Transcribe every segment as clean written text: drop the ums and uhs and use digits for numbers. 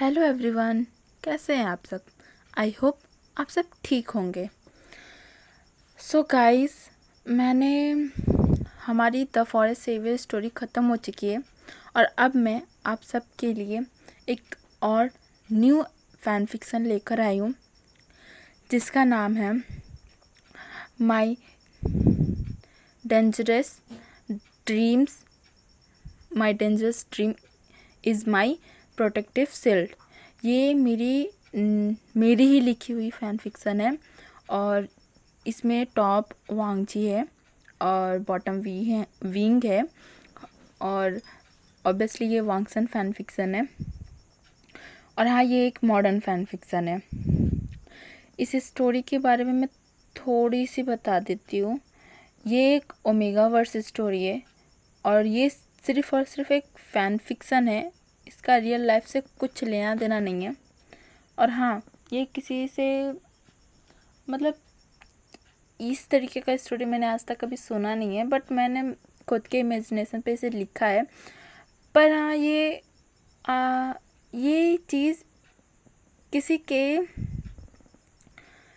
Hello everyone, कैसे हैं आप सब। आई होप आप सब ठीक होंगे। सो गाइस, मैंने हमारी द फॉरेस्ट सेवियर स्टोरी ख़त्म हो चुकी है और अब मैं आप सब के लिए एक और न्यू फैन फिक्सन लेकर आई हूँ जिसका नाम है my dangerous dreams my dangerous dream is my protective shield. ये मेरी ही लिखी हुई फ़ैन फिक्सन है और इसमें टॉप वांगजी है और बॉटम विंग है और ऑब्वियसली ये वांगसन फ़ैन फिक्सन है। और हाँ, ये एक मॉडर्न फ़ैन फिक्सन है। इस स्टोरी के बारे में मैं थोड़ी सी बता देती हूँ। ये एक ओमेगा वर्स स्टोरी है और ये सिर्फ़ और सिर्फ एक फ़ैन फिक्सन है। इसका रियल लाइफ से कुछ लेना देना नहीं है। और हाँ, ये किसी से मतलब इस तरीके का स्टोरी मैंने आज तक कभी सुना नहीं है, बट मैंने खुद के इमेजिनेशन पे इसे लिखा है। पर हाँ, ये चीज़ किसी के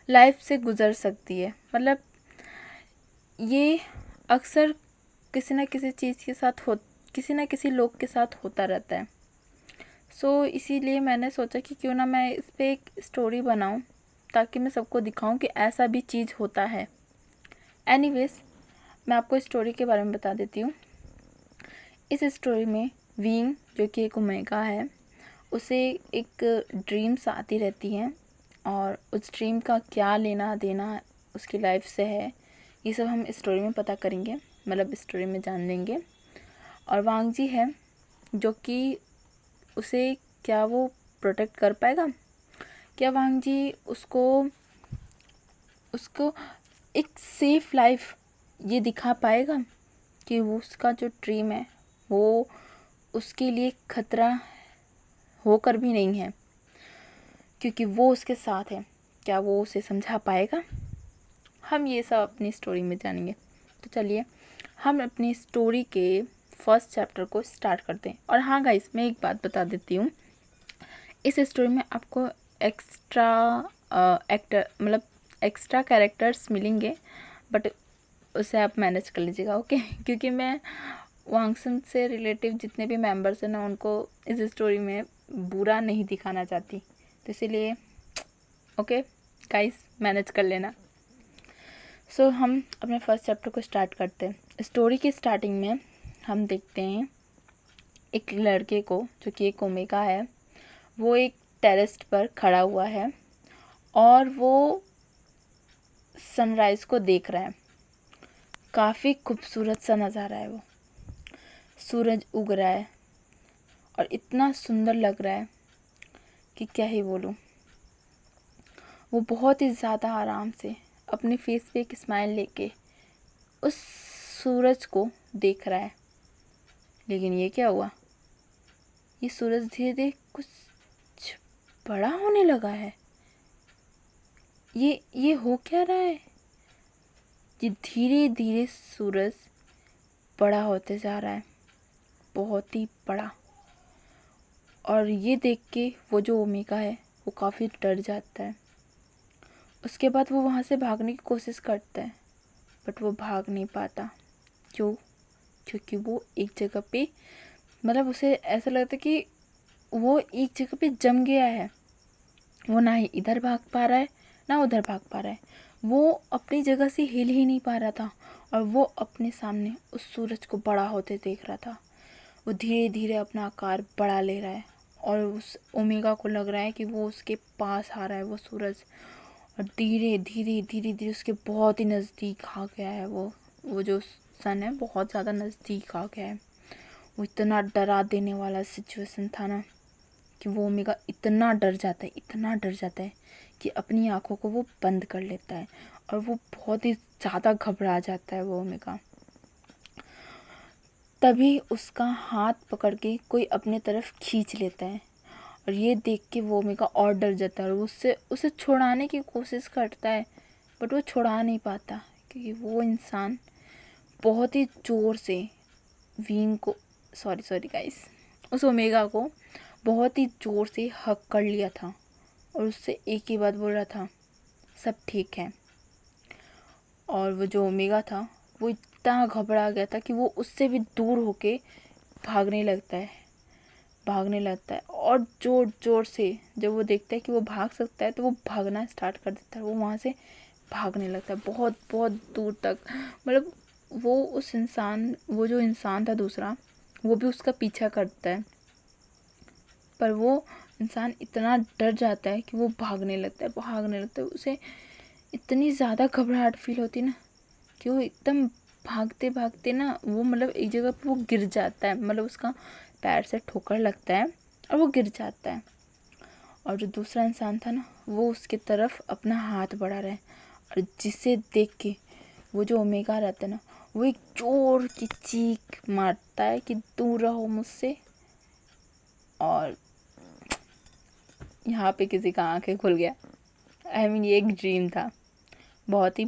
लाइफ से गुज़र सकती है। मतलब ये अक्सर किसी न किसी चीज़ के साथ किसी न किसी लोग के साथ होता रहता है। सो इसीलिए मैंने सोचा कि क्यों ना मैं इस पर एक स्टोरी बनाऊं ताकि मैं सबको दिखाऊं कि ऐसा भी चीज़ होता है। एनीवेज, मैं आपको स्टोरी के बारे में बता देती हूँ। इस स्टोरी में विंग, जो कि एक ओमेगा है, उसे एक ड्रीम्स आती रहती हैं और उस ड्रीम का क्या लेना देना उसकी लाइफ से है, ये सब हम स्टोरी में पता करेंगे, मतलब स्टोरी में जान लेंगे। और वांगजी है जो कि उसे क्या वो प्रोटेक्ट कर पाएगा, क्या वांगजी उसको एक सेफ लाइफ ये दिखा पाएगा कि वो उसका जो ड्रीम है वो उसके लिए खतरा होकर भी नहीं है क्योंकि वो उसके साथ है। क्या वो उसे समझा पाएगा? हम ये सब अपनी स्टोरी में जानेंगे। तो चलिए हम अपनी स्टोरी के फर्स्ट चैप्टर को स्टार्ट करते हैं। और हाँ गाइस, मैं एक बात बता देती हूँ, इस स्टोरी में आपको एक्स्ट्रा कैरेक्टर्स मिलेंगे, बट उसे आप मैनेज कर लीजिएगा, ओके। क्योंकि मैं वांगसन से रिलेटिव जितने भी मेंबर्स हैं ना, उनको इस स्टोरी में बुरा नहीं दिखाना चाहती, तो इसीलिए ओके गाइस, मैनेज कर लेना। सो हम अपने फर्स्ट चैप्टर को स्टार्ट करते हैं। स्टोरी की स्टार्टिंग में हम देखते हैं एक लड़के को जो कि एक ओमेगा है। वो एक टेरेस पर खड़ा हुआ है और वो सनराइज़ को देख रहा है। काफ़ी खूबसूरत सा नज़ारा है वो। सूरज उग रहा है और इतना सुंदर लग रहा है कि क्या ही बोलूँ। वो बहुत ही ज़्यादा आराम से अपने फेस पे एक स्माइल लेके उस सूरज को देख रहा है। लेकिन ये क्या हुआ, ये सूरज धीरे धीरे कुछ बड़ा होने लगा है। ये हो क्या रहा है? ये धीरे धीरे सूरज बड़ा होते जा रहा है, बहुत ही बड़ा। और ये देख के वो जो ओमेगा है वो काफ़ी डर जाता है। उसके बाद वो वहाँ से भागने की कोशिश करता है, बट वो भाग नहीं पाता। क्यों? क्योंकि वो एक जगह पे, मतलब उसे ऐसा लगता है कि वो एक जगह पे जम गया है। वो ना ही इधर भाग पा रहा है ना उधर भाग पा रहा है। वो अपनी जगह से हिल ही नहीं पा रहा था और वो अपने सामने उस सूरज को बड़ा होते देख रहा था। वो धीरे धीरे अपना आकार बड़ा ले रहा है और उस ओमेगा को लग रहा है कि वो उसके पास आ रहा है वो सूरज, और धीरे धीरे धीरे धीरे उसके बहुत ही नज़दीक आ गया है। वो जो सन है बहुत ज़्यादा नज़दीक आ गया है। वो इतना डरा देने वाला सिचुएशन था ना कि वो ओमेगा इतना डर जाता है कि अपनी आँखों को वो बंद कर लेता है और वो बहुत ही ज़्यादा घबरा जाता है वो ओमेगा। तभी उसका हाथ पकड़ के कोई अपने तरफ खींच लेता है और ये देख के वो ओमेगा और डर जाता है और उसे छुड़ाने की कोशिश करता है, बट वो छुड़ा नहीं पाता क्योंकि वो इंसान बहुत ही ज़ोर से विंग को, सॉरी गाइस, उस ओमेगा को बहुत ही ज़ोर से हग कर लिया था और उससे एक ही बात बोल रहा था, सब ठीक है। और वो जो ओमेगा था वो इतना घबरा गया था कि वो उससे भी दूर होके भागने लगता है और ज़ोर ज़ोर से जब वो देखता है कि वो भाग सकता है तो वो भागना स्टार्ट कर देता है। वो वहाँ से भागने लगता है बहुत बहुत दूर तक। मतलब वो जो इंसान था दूसरा, वो भी उसका पीछा करता है, पर वो इंसान इतना डर जाता है कि वो भागने लगता है। उसे इतनी ज़्यादा घबराहट फील होती है ना कि वो एकदम भागते भागते ना वो मतलब एक जगह पे वो गिर जाता है, मतलब उसका पैर से ठोकर लगता है और वो गिर जाता है। और जो दूसरा इंसान था ना वो उसके तरफ अपना हाथ बढ़ा रहा है और जिसे देख के वो जो ओमेगा रहता है ना वो एक जोर की चीख मारता है कि दूर रहो मुझसे। और यहाँ पे किसी का आंखें खुल गया। ये एक ड्रीम था, बहुत ही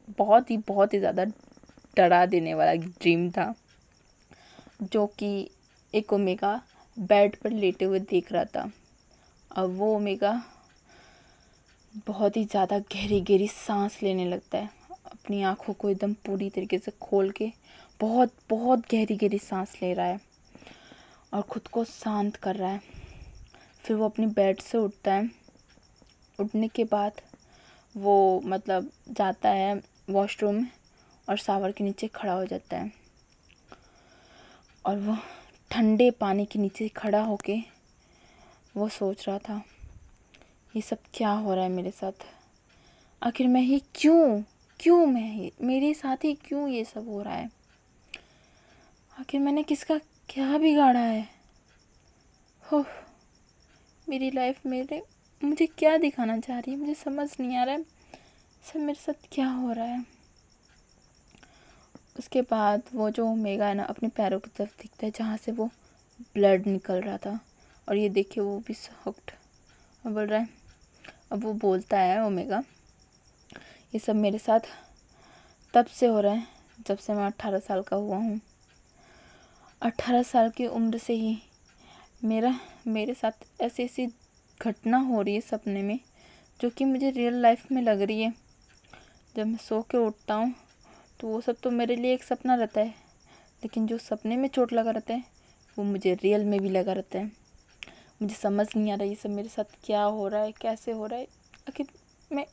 बहुत ही ज़्यादा डरा देने वाला ड्रीम था, जो कि एक ओमेगा बेड पर लेटे हुए देख रहा था। अब वो ओमेगा बहुत ही ज़्यादा गहरी गहरी सांस लेने लगता है, अपनी आँखों को एकदम पूरी तरीके से खोल के बहुत बहुत गहरी गहरी सांस ले रहा है और ख़ुद को शांत कर रहा है। फिर वो अपनी बेड से उठता है। उठने के बाद वो मतलब जाता है वॉशरूम में और शावर के नीचे खड़ा हो जाता है और वो ठंडे पानी के नीचे खड़ा होके वो सोच रहा था, ये सब क्या हो रहा है मेरे साथ? आखिर मैं ही मेरे साथ ही क्यों ये सब हो रहा है? आखिर मैंने किसका क्या बिगाड़ा है? हो मेरी लाइफ मुझे क्या दिखाना चाह रही है? मुझे समझ नहीं आ रहा है सब मेरे साथ क्या हो रहा है। उसके बाद वो जो ओमेगा है ना अपने पैरों की तरफ दिखता है जहाँ से वो ब्लड निकल रहा था और ये देखे वो भी शॉक्ड और बोल रहा है। अब वो बोलता है ओमेगा, ये सब मेरे साथ तब से हो रहा है जब से मैं 18 साल का हुआ हूँ। 18 साल की उम्र से ही मेरे साथ ऐसी ऐसी घटना हो रही है सपने में जो कि मुझे रियल लाइफ में लग रही है। जब मैं सो के उठता हूँ तो वो सब तो मेरे लिए एक सपना रहता है, लेकिन जो सपने में चोट लगा रहता है वो मुझे रियल में भी लगा रहता है। मुझे समझ नहीं आ रहा ये सब मेरे साथ क्या हो रहा है, कैसे हो रहा है। आखिर मैं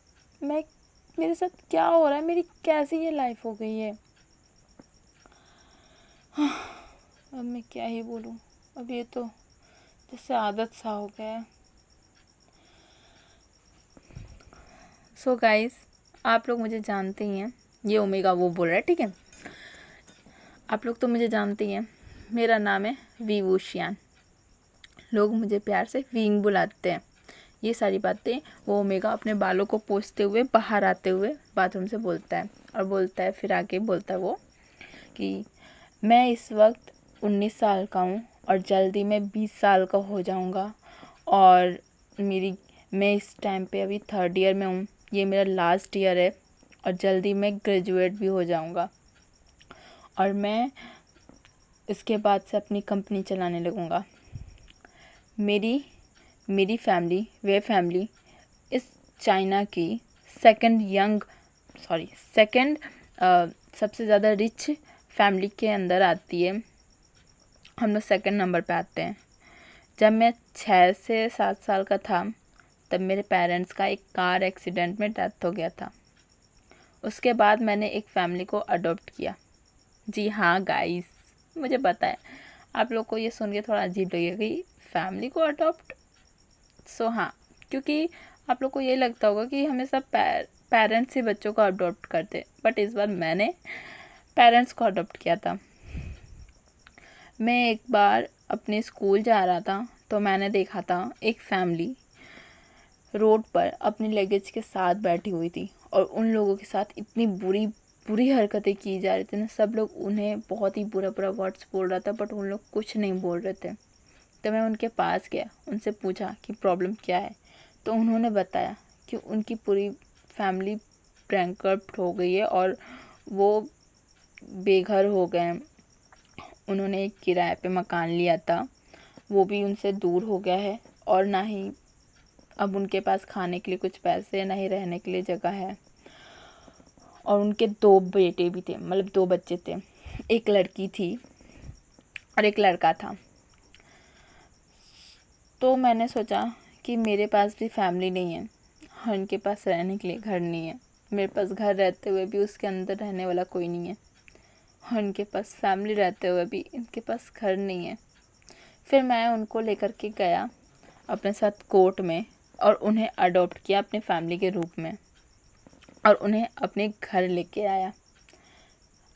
मेरे साथ क्या हो रहा है? मेरी कैसी ये लाइफ हो गई है? अब मैं क्या ही बोलूँ। अब ये तो जैसे आदत सा हो गया है। सो गाइस, आप लोग मुझे जानते ही हैं। ये ओमेगा वो बोल रहा है, ठीक है? आप लोग तो मुझे जानते ही हैं। मेरा नाम है विवूशियान। लोग मुझे प्यार से विंग बुलाते हैं। ये सारी बातें वो ओमेगा अपने बालों को पोंछते हुए बाहर आते हुए बाथरूम से बोलता है और बोलता है फिर आके बोलता है वो कि मैं इस वक्त 19 साल का हूँ और जल्दी मैं 20 साल का हो जाऊँगा और मैं इस टाइम पे अभी 3rd ईयर में हूँ। ये मेरा लास्ट ईयर है और जल्दी मैं ग्रेजुएट भी हो जाऊँगा और मैं इसके बाद से अपनी कंपनी चलाने लगूँगा। मेरी फैमिली इस चाइना की सेकंड सबसे ज़्यादा रिच फैमिली के अंदर आती है। हम लोग 2nd नंबर पे आते हैं। जब मैं 6 से 7 साल का था तब मेरे पेरेंट्स का एक कार एक्सीडेंट में डेथ हो गया था। उसके बाद मैंने एक फैमिली को अडॉप्ट किया। जी हाँ गाइस, मुझे पता है आप लोग को ये सुन के थोड़ा अजीब लगेगा कि फैमिली को अडॉप्ट। हाँ, क्योंकि आप लोग को ये लगता होगा कि हमेशा पेरेंट्स ही बच्चों को अडॉप्ट करते, बट इस बार मैंने पेरेंट्स को अडॉप्ट किया था। मैं एक बार अपने स्कूल जा रहा था तो मैंने देखा था एक फैमिली रोड पर अपनी लगेज के साथ बैठी हुई थी और उन लोगों के साथ इतनी बुरी बुरी हरकतें की जा रही थी ना। सब लोग उन्हें बहुत ही बुरा बुरा वर्ड्स बोल रहा था बट उन लोग कुछ नहीं बोल रहे थे। तो मैं उनके पास गया, उनसे पूछा कि प्रॉब्लम क्या है। तो उन्होंने बताया कि उनकी पूरी फैमिली बैंकरप्ट हो गई है और वो बेघर हो गए हैं। उन्होंने एक किराए पे मकान लिया था वो भी उनसे दूर हो गया है और ना ही अब उनके पास खाने के लिए कुछ पैसे, ना ही रहने के लिए जगह है। और उनके 2 बेटे भी थे, मतलब 2 बच्चे थे, एक लड़की थी और एक लड़का था। तो मैंने सोचा कि मेरे पास भी फैमिली नहीं है और उनके पास रहने के लिए घर नहीं है। मेरे पास घर रहते हुए भी उसके अंदर रहने वाला कोई नहीं है और उनके पास फैमिली रहते हुए भी इनके पास घर नहीं है। फिर मैं उनको लेकर के गया अपने साथ कोर्ट में और उन्हें अडॉप्ट किया अपने फैमिली के रूप में और उन्हें अपने घर लेके आया।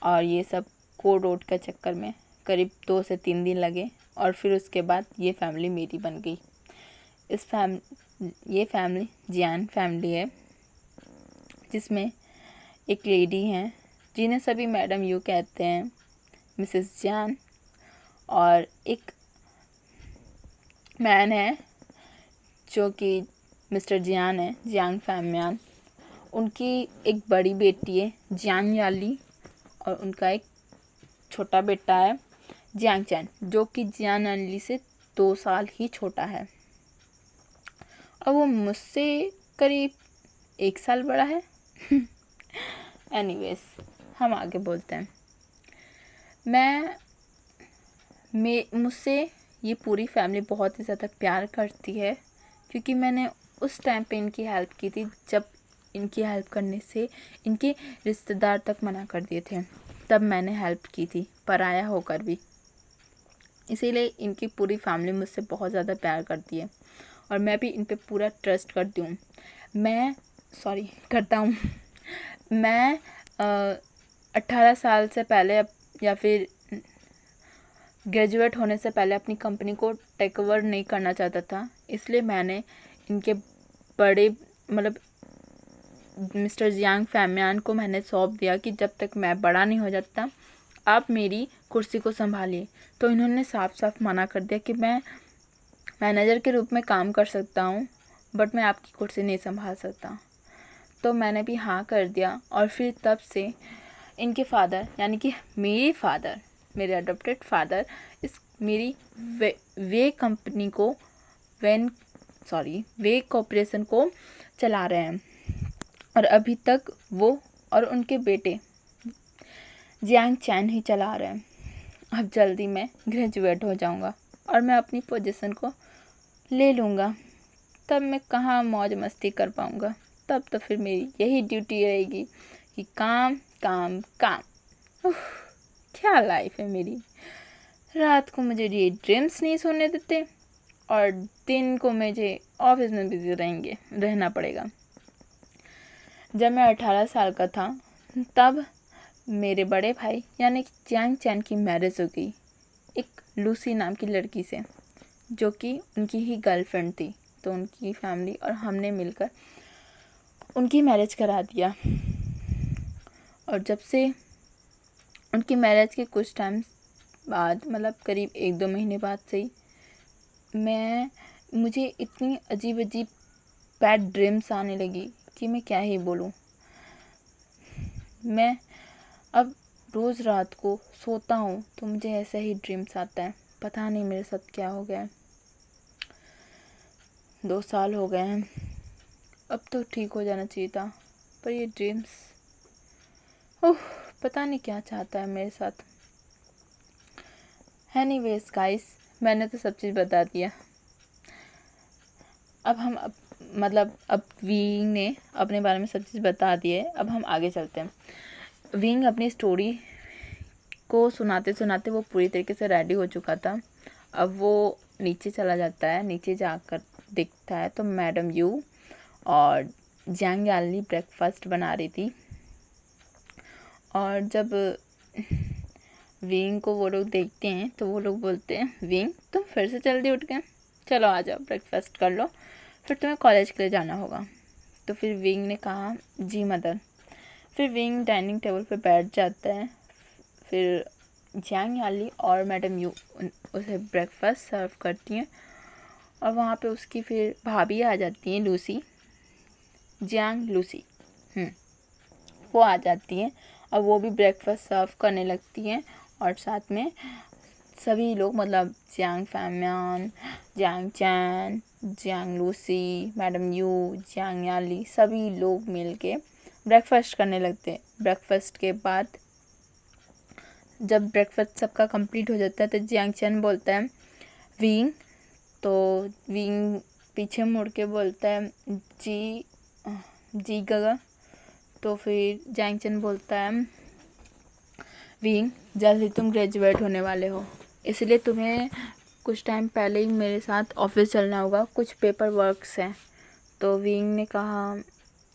और ये सब कोर्ट वोट के चक्कर में करीब 2 से 3 दिन लगे और फिर उसके बाद ये फैमिली मेरी बन गई। ये फैमिली जियान फैमिली है, जिसमें एक लेडी हैं जिन्हें सभी मैडम यू कहते हैं, मिसेस जियान, और एक मैन है जो कि मिस्टर जियान है, जियांग फैमियान। उनकी एक बड़ी बेटी है जियांग याली और उनका एक छोटा बेटा है जियांग चैन, जो कि जियांग याली से 2 साल ही छोटा है और वो मुझसे करीब 1 साल बड़ा है। एनीवेज, हम आगे बोलते हैं। मुझसे ये पूरी फैमिली बहुत ही ज़्यादा प्यार करती है क्योंकि मैंने उस टाइम पे इनकी हेल्प की थी जब इनकी हेल्प करने से इनके रिश्तेदार तक मना कर दिए थे। तब मैंने हेल्प की थी, पराया होकर भी। इसीलिए इनकी पूरी फैमिली मुझसे बहुत ज़्यादा प्यार करती है और मैं भी इन पे पूरा ट्रस्ट करती हूँ। करता हूँ। मैं 18 साल से पहले या फिर ग्रेजुएट होने से पहले अपनी कंपनी को टेक ओवर नहीं करना चाहता था, इसलिए मैंने इनके बड़े मतलब मिस्टर जियांग फैमियान को मैंने सौंप दिया कि जब तक मैं बड़ा नहीं हो जाता आप मेरी कुर्सी को संभालिए। तो इन्होंने साफ साफ मना कर दिया कि मैं मैनेजर के रूप में काम कर सकता हूँ बट मैं आपकी कुर्सी नहीं संभाल सकता। तो मैंने भी हाँ कर दिया और फिर तब से इनके फादर यानी कि मेरे अडॉप्टेड फादर मेरी वे कंपनी को वे कॉर्पोरेशन को चला रहे हैं और अभी तक वो और उनके बेटे जियांग चैन ही चला रहे हैं। अब जल्दी मैं ग्रेजुएट हो जाऊंगा और मैं अपनी पोजीशन को ले लूँगा, तब मैं कहाँ मौज मस्ती कर पाऊँगा। तब तो फिर मेरी यही ड्यूटी रहेगी कि काम काम काम। क्या लाइफ है मेरी। रात को मुझे ये ड्रीम्स नहीं सोने देते और दिन को मुझे ऑफिस में बिजी रहना पड़ेगा। जब मैं 18 साल का था तब मेरे बड़े भाई यानी कि जियांग चैन की मैरिज हो गई एक लूसी नाम की लड़की से, जो कि उनकी ही गर्लफ्रेंड थी। तो उनकी फैमिली और हमने मिलकर उनकी मैरिज करा दिया। और जब से उनकी मैरिज के कुछ टाइम बाद, मतलब करीब 1-2 महीने बाद से ही मुझे इतनी अजीब बैड ड्रीम्स आने लगी कि मैं क्या ही बोलूँ। मैं अब रोज़ रात को सोता हूँ तो मुझे ऐसा ही ड्रीम्स आता है। पता नहीं मेरे साथ क्या हो गया है। 2 साल हो गए हैं, अब तो ठीक हो जाना चाहिए था, पर ये ड्रीम्स पता नहीं क्या चाहता है मेरे साथ। एनीवेज गाइस, मैंने तो सब चीज़ बता दिया। अब विंग ने अपने बारे में सब चीज़ बता दी है। अब हम आगे चलते हैं। विंग अपनी स्टोरी को सुनाते सुनाते वो पूरी तरीके से रेडी हो चुका था। अब वो नीचे चला जाता है। नीचे जाकर देखता है तो मैडम यू और जियांग याली ब्रेकफास्ट बना रही थी। और जब विंग को वो लोग देखते हैं तो वो लोग बोलते हैं, विंग तुम फिर से जल्दी उठ गए, चलो आ जाओ ब्रेकफास्ट कर लो, फिर तुम्हें कॉलेज के लिए जाना होगा। तो फिर विंग ने कहा, जी मदर। फिर विंग डाइनिंग टेबल पे बैठ जाता है। फिर जियांग याली और मैडम यू उसे ब्रेकफास्ट सर्व करती हैं और वहाँ पे उसकी फिर भाभी आ जाती हैं, लूसी, जियांग लूसी वो आ जाती हैं और वो भी ब्रेकफास्ट सर्व करने लगती हैं और साथ में सभी लोग मतलब Jiang Famian, Jiang Chan, Jiang Lucy, madam Yu, Jiang Yali, सभी लोग मिलके ब्रेकफास्ट करने लगते हैं। ब्रेकफास्ट के बाद जब ब्रेकफास्ट सबका कंप्लीट हो जाता है तो जियांग चैन बोलता है विंग, तो विंग पीछे मुड़ के बोलता है जी गगा। तो फिर जियांग चैन बोलता है विंग, जल्दी तुम ग्रेजुएट होने वाले हो, इसलिए तुम्हें कुछ टाइम पहले ही मेरे साथ ऑफिस चलना होगा, कुछ पेपर वर्क्स हैं। तो विंग ने कहा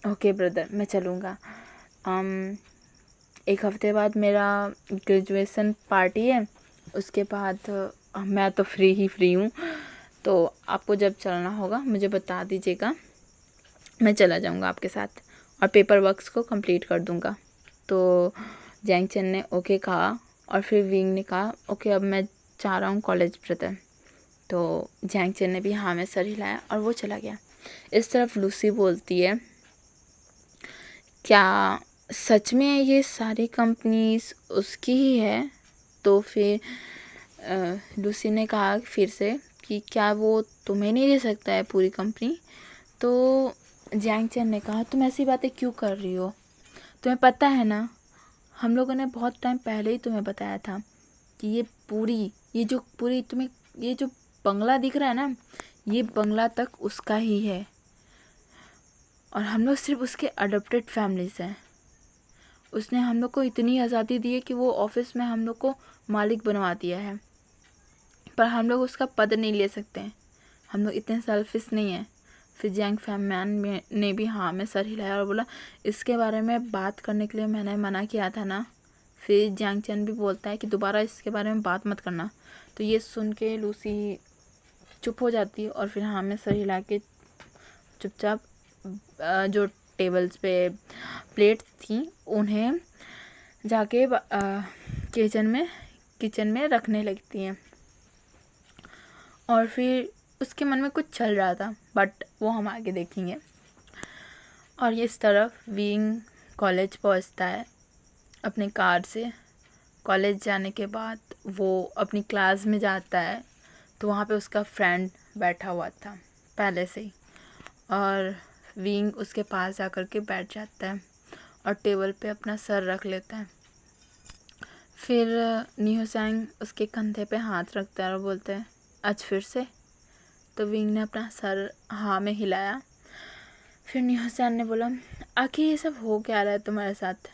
ओके ब्रदर, मैं चलूँगा। एक हफ्ते बाद मेरा ग्रेजुएशन पार्टी है, उसके बाद मैं तो फ्री हूँ, तो आपको जब चलना होगा मुझे बता दीजिएगा, मैं चला जाऊँगा आपके साथ और पेपर वर्क्स को कंप्लीट कर दूँगा। तो जियांग चैन ने ओके कहा और फिर विंग ने कहा ओके अब मैं जा रहा हूँ कॉलेज ब्रदर। तो जियांग चैन ने भी हाँ में सर हिलाया और वो चला गया। इस तरफ लूसी बोलती है क्या सच में ये सारी कंपनीज उसकी ही है? तो फिर लूसी ने कहा फिर से कि क्या वो तुम्हें नहीं दे सकता है पूरी कंपनी? तो जियांग चैन ने कहा तुम ऐसी बातें क्यों कर रही हो, तुम्हें पता है ना, हम लोगों ने बहुत टाइम पहले ही तुम्हें बताया था कि ये जो बंगला दिख रहा है ना, ये बंगला तक उसका ही है और हम लोग सिर्फ उसके अडॉप्टेड फैमिलीज हैं। उसने हम लोग को इतनी आज़ादी दी है कि वो ऑफिस में हम लोग को मालिक बनवा दिया है, पर हम लोग उसका पद नहीं ले सकते हैं, हम लोग इतने सेल्फिश नहीं हैं। फिर जियांग फैमियान ने भी हाँ में सर हिलाया और बोला इसके बारे में बात करने के लिए मैंने मना किया था ना। फिर जियांग चैन भी बोलता है कि दोबारा इसके बारे में बात मत करना। तो ये सुन के लूसी चुप हो जाती है और फिर हाँ में सर हिला के चुपचाप जो टेबल्स पे प्लेट्स थी उन्हें जाके किचन में रखने लगती हैं। और फिर उसके मन में कुछ चल रहा था बट वो हम आगे देखेंगे। और इस तरफ विंग कॉलेज पहुंचता है अपने कार से। कॉलेज जाने के बाद वो अपनी क्लास में जाता है तो वहाँ पे उसका फ्रेंड बैठा हुआ था पहले से ही, और विंग उसके पास जा कर के बैठ जाता है और टेबल पे अपना सर रख लेता है। फिर निहोसैंग उसके कंधे पे हाथ रखता है और बोलता है आज फिर से? तो विंग ने अपना सर हाँ में हिलाया। फिर निहोसैंग ने बोला आखिर ये सब हो क्या रहा है तुम्हारे साथ,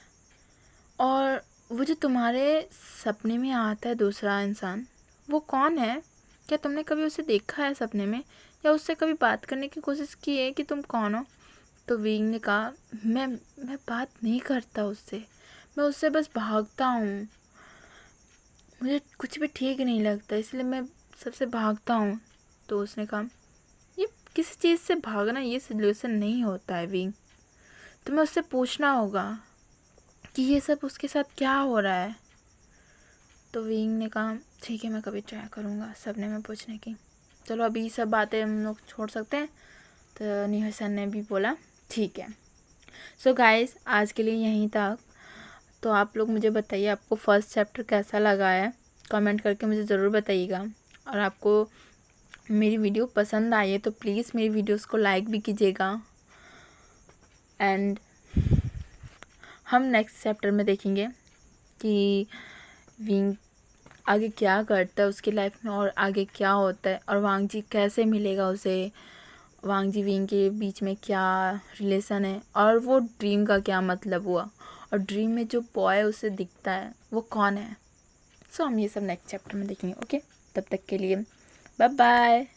और वो जो तुम्हारे सपने में आता है दूसरा इंसान, वो कौन है? क्या तुमने कभी उसे देखा है सपने में, या उससे कभी बात करने की कोशिश की है कि तुम कौन हो? तो विंग ने कहा मैं बात नहीं करता उससे, मैं उससे बस भागता हूँ, मुझे कुछ भी ठीक नहीं लगता इसलिए मैं सबसे भागता हूँ। तो उसने कहा ये किसी चीज़ से भागना ये सल्यूशन नहीं होता है विंग, तुम्हें उससे पूछना होगा कि ये सब उसके साथ क्या हो रहा है। तो विंग ने कहा ठीक है मैं कभी ट्राई करूँगा सपने में पूछने की, चलो अभी सब बातें हम लोग छोड़ सकते हैं। तो निहोसन ने भी बोला ठीक है। सो गाइस आज के लिए यहीं तक। तो आप लोग मुझे बताइए आपको फर्स्ट चैप्टर कैसा लगा है, कमेंट करके मुझे ज़रूर बताइएगा। और आपको मेरी वीडियो पसंद आई है तो प्लीज़ मेरी वीडियोस को लाइक भी कीजिएगा। एंड हम नेक्स्ट चैप्टर में देखेंगे कि विंग आगे क्या करता है उसकी लाइफ में और आगे क्या होता है, और वांग जी कैसे मिलेगा उसे, वांग जी विंग के बीच में क्या रिलेशन है, और वो ड्रीम का क्या मतलब हुआ, और ड्रीम में जो बॉय उसे दिखता है वो कौन है। सो हम ये सब नेक्स्ट चैप्टर में देखेंगे। ओके, तब तक के लिए बाय बाय।